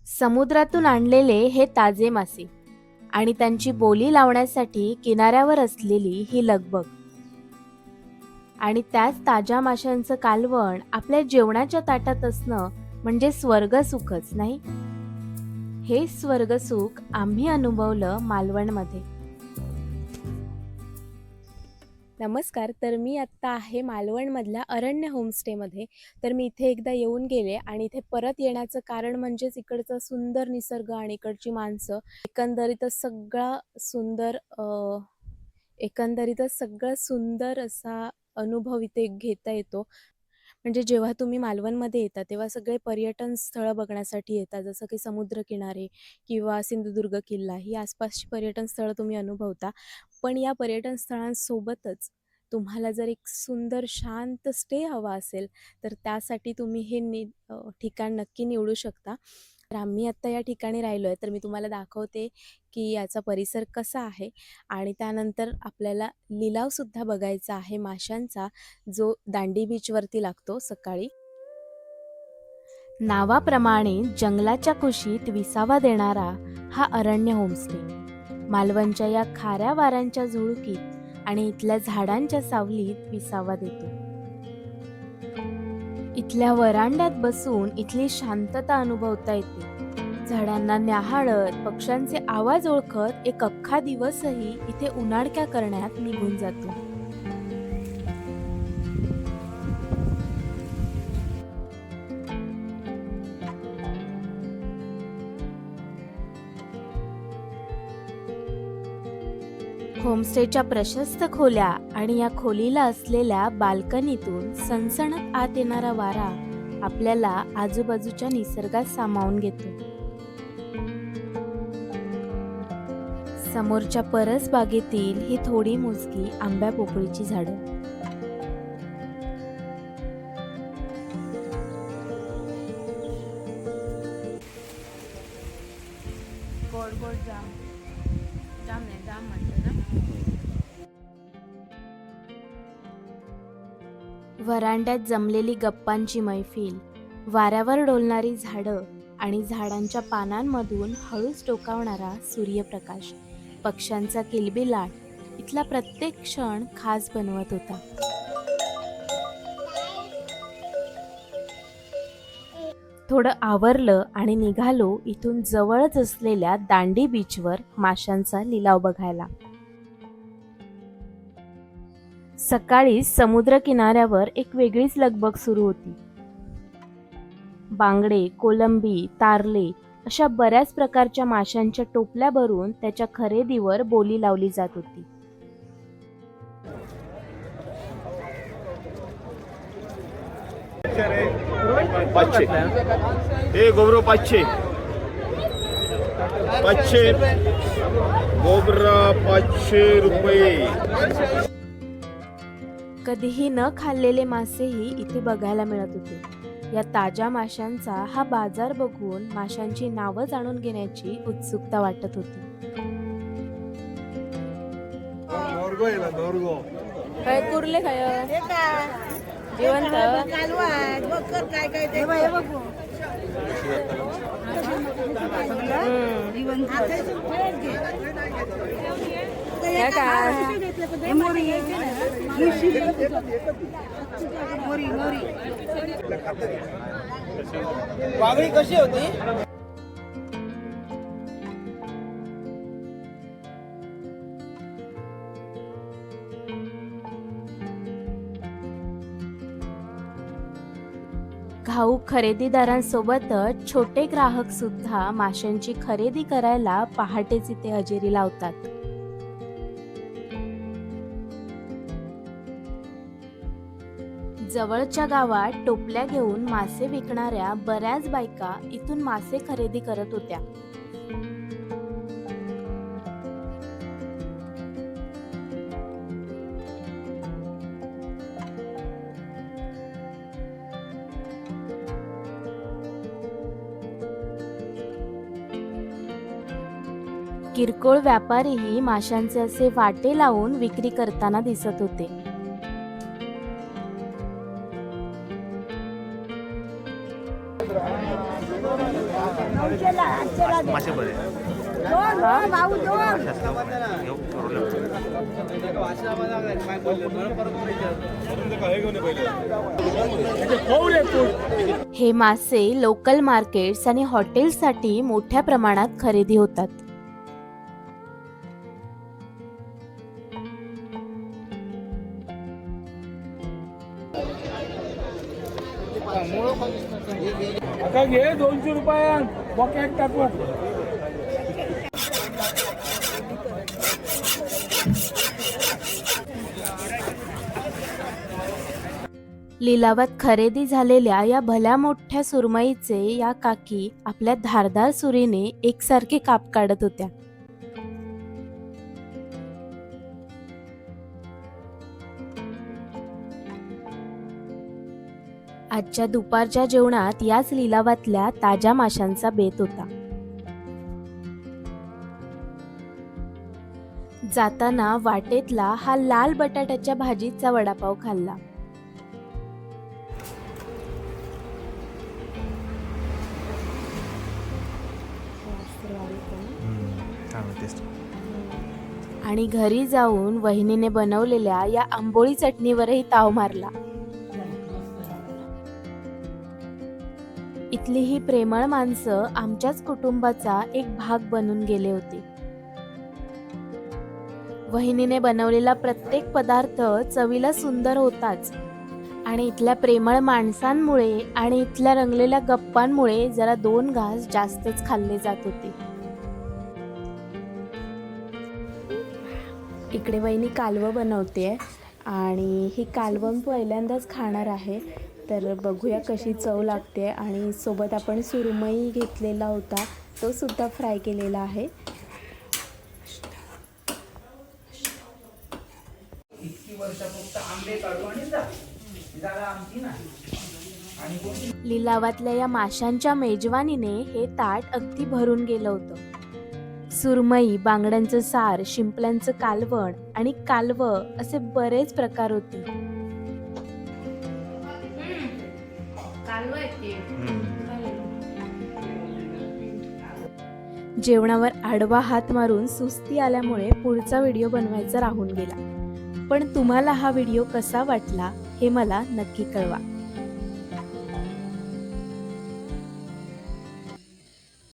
समुद्रातून आणलेले हे ताजे मासे आणि त्यांची बोली लावण्यासाठी किनाऱ्यावर असलेली ही लगबग आणि त्याच ताज्या माशांचं कालवण आपल्या जेवणाच्या ताटात असणं म्हणजे स्वर्गसुखच नाही. हे स्वर्गसुख आम्ही अनुभवलं मालवणमध्ये. नमस्कार. तर मी आत्ता आहे मालवणमधल्या अरण्य होमस्टेमध्ये. तर मी इथे एकदा येऊन गेले आणि इथे परत येण्याचं कारण म्हणजेच इकडचा सुंदर निसर्ग आणि इकडची माणसं. एकंदरीतच सगळं सुंदर असा अनुभव इथे घेता येतो. म्हणजे जेव्हा तुम्ही मालवणमध्ये येता तेव्हा सगळे पर्यटन स्थळं बघण्यासाठी येतात, जसं की समुद्रकिनारे किंवा सिंधुदुर्ग किल्ला ही आसपासची पर्यटन स्थळं तुम्ही अनुभवता. पण या पर्यटन स्थळांसोबतच तुम्हाला जर एक सुंदर शांत स्टे हवा असेल तर त्यासाठी तुम्ही ठिकाण नक्की निवडू शकता. तर आम्ही आत्ता या ठिकाणी राहिलो आहे, तर मी तुम्हाला दाखवते की याचा परिसर कसा आहे आणि त्यानंतर आपल्याला लिलावसुद्धा बघायचा आहे माशांचा, जो दांडी बीचवरती लागतो सकाळी. नावाप्रमाणे जंगलाच्या कुशीत विसावा देणारा हा अरण्य होमस्टे मालवणच्या या खाऱ्या वाऱ्यांच्या झुळुकीत आणि इथल्या झाडांच्या सावलीत विसावा देतो. इथल्या वरांड्यात बसून इथली शांतता अनुभवता येते. झाडांना न्याहाळत, पक्ष्यांचे आवाज ओळखत एक अख्खा दिवसही इथे उनाडक्या करण्यात निघून जातो. होमस्टेच्या प्रशस्त खोल्या आणि या खोलीला असलेल्या बाल्कनीतून सणसणत आत येणारा वारा आपल्याला आजूबाजूच्या निसर्गात सामावून घेतो. समोरच्या परस बागेतील ही थोडी मोजकी आंब्या पोपळीची झाडं. गोड गोड जाम जाम नाही जाम म्हणते ना. वरांड्यात जमलेली गप्पांची मैफिल, वाऱ्यावर डोलणारी झाडं आणि झाडांच्या पानांमधून हळूच टोकावणारा सूर्यप्रकाश, पक्ष्यांचा किलबिलाट इथला प्रत्येक क्षण खास बनवत होता. थोडं आवरलं आणि निघालो इथून जवळच असलेल्या दांडी बीचवर माशांचा लिलाव बघायला. सकाळी समुद्र किनाऱ्यावर एक वेगळीच लगबग सुरू होती. बांगडे, कोलंबी, तारले अशा बऱ्याच प्रकारच्या माशांच्या टोपल्या भरून त्याच्या खरेदीवर बोली लावली जात होती. पाचशे हे गोबरा 500 गोबरा 500 रुपये. कधीही न खाल्लेले मासेही इथे बघायला मिळत होते. या ताज्या माशांचा हा बाजार बघून माशांची नावं जाणून घेण्याची उत्सुकता वाटत होती. काय कुर्ले खाय जिवंत वागळी कशी होती? घाऊक खरेदीदारांसोबतच छोटे ग्राहक सुद्धा माशांची खरेदी करायला पहाटेच इथे हजेरी लावतात. जवळच्या गावात टोपल्या घेऊन मासे विकणाऱ्या बऱ्याच बायका इथून मासे खरेदी करत होत्या. किरकोळ व्यापारीही माशांचे असे वाटे लावून विक्री करताना दिसत होते. मासे बरे हे मासे लोकल मार्केट्स आणि हॉटेल्ससाठी मोठ्या प्रमाणात खरेदी होतात. आता घे 200 रुपयान बॉकेट टाकू. लिलावात खरेदी झालेल्या या भल्या मोठ्या सुरमईचे या काकी आपल्या धारदार सुरीने एकसारखे काप काढत होत्या. आजच्या दुपारच्या जेवणात याच लिलावातल्या ताज्या माशांचा बेत होता. जाताना वाटेतला हा लाल बटाट्याच्या भाजीचा वडापाव खाल्ला. आणि घरी जाऊन वहिनीने बनवलेल्या या आंबोळी चटणीवरही ताव मारला. इथली ही प्रेमळ माणसं आमच्याच कुटुंबाचा एक भाग बनून गेले होते. वहिनीने बनवलेला प्रत्येक पदार्थ चवीला सुंदर होताच आणि इथल्या प्रेमळ माणसांमुळे आणि इथल्या रंगलेल्या गप्पांमुळे जरा 2 घास जास्तच खाल्ले जात होते. इकडे वहिनी कालवं बनवते आणि ही कालवण पहिल्यांदाच खाणार आहे, तर बघूया कशी चव लागते. आणि सोबत आपण सुरमई घेतलेला होता तो सुद्धा फ्राय केलेला आहे. लिलावातल्या या माशांच्या मेजवानीने हे ताट अगदी भरून गेलं होतं. सुरमई, बांगड्यांचं सार, शिंपल्यांचं कालवण आणि कालवं असे बरेच प्रकार होते. जेवणावर आडवा हात मारून सुस्ती आल्यामुळे पुढचा व्हिडिओ बनवायचा राहून गेला. पण तुम्हाला हा व्हिडिओ कसा वाटला हे मला नक्की कळवा.